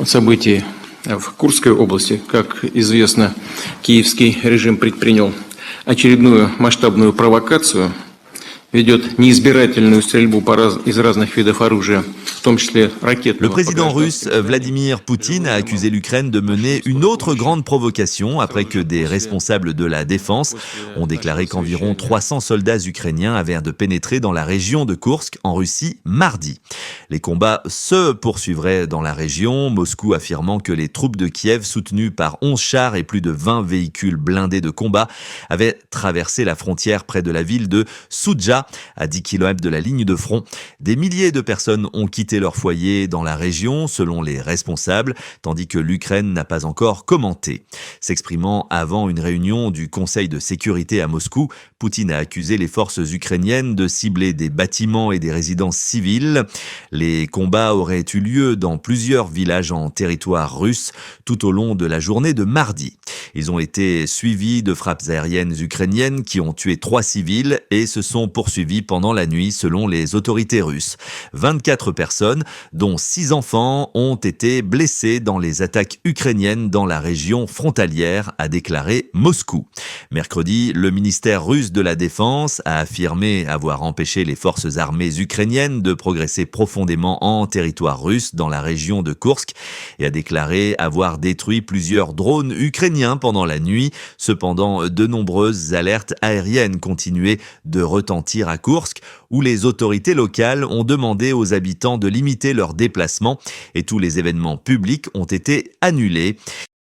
Событий в Курской области. Как известно, киевский режим предпринял очередную масштабную провокацию, ведет неизбирательную стрельбу из разных видов оружия, в том числе ракетного. Le président russe Vladimir Poutine a accusé l'Ukraine de mener une autre grande provocation après que des responsables de la défense ont déclaré qu'environ 300 soldats ukrainiens avaient de pénétrer dans la région de Koursk en Russie mardi. Les combats se poursuivraient dans la région, Moscou affirmant que les troupes de Kiev soutenues par 11 chars et plus de 20 véhicules blindés de combat avaient traversé la frontière près de la ville de Soudja, à 10 km de la ligne de front. Des milliers de personnes ont quitté leur foyer dans la région, selon les responsables, tandis que l'Ukraine n'a pas encore commenté. S'exprimant avant une réunion du Conseil de sécurité à Moscou, Poutine a accusé les forces ukrainiennes de cibler des bâtiments et des résidences civiles. Les combats auraient eu lieu dans plusieurs villages en territoire russe tout au long de la journée de mardi. Ils ont été suivis de frappes aériennes ukrainiennes qui ont tué 3 civils et se sont poursuivis pendant la nuit selon les autorités russes. 24 personnes, dont 6 enfants, ont été blessées dans les attaques ukrainiennes dans la région frontalière, a déclaré Moscou. Mercredi, le ministère russe de la Défense a affirmé avoir empêché les forces armées ukrainiennes de progresser profondément en territoire russe dans la région de Koursk et a déclaré avoir détruit plusieurs drones ukrainiens pendant la nuit. Cependant, de nombreuses alertes aériennes continuaient de retentir à Koursk, où les autorités locales ont demandé aux habitants de limiter leurs déplacements et tous les événements publics ont été annulés.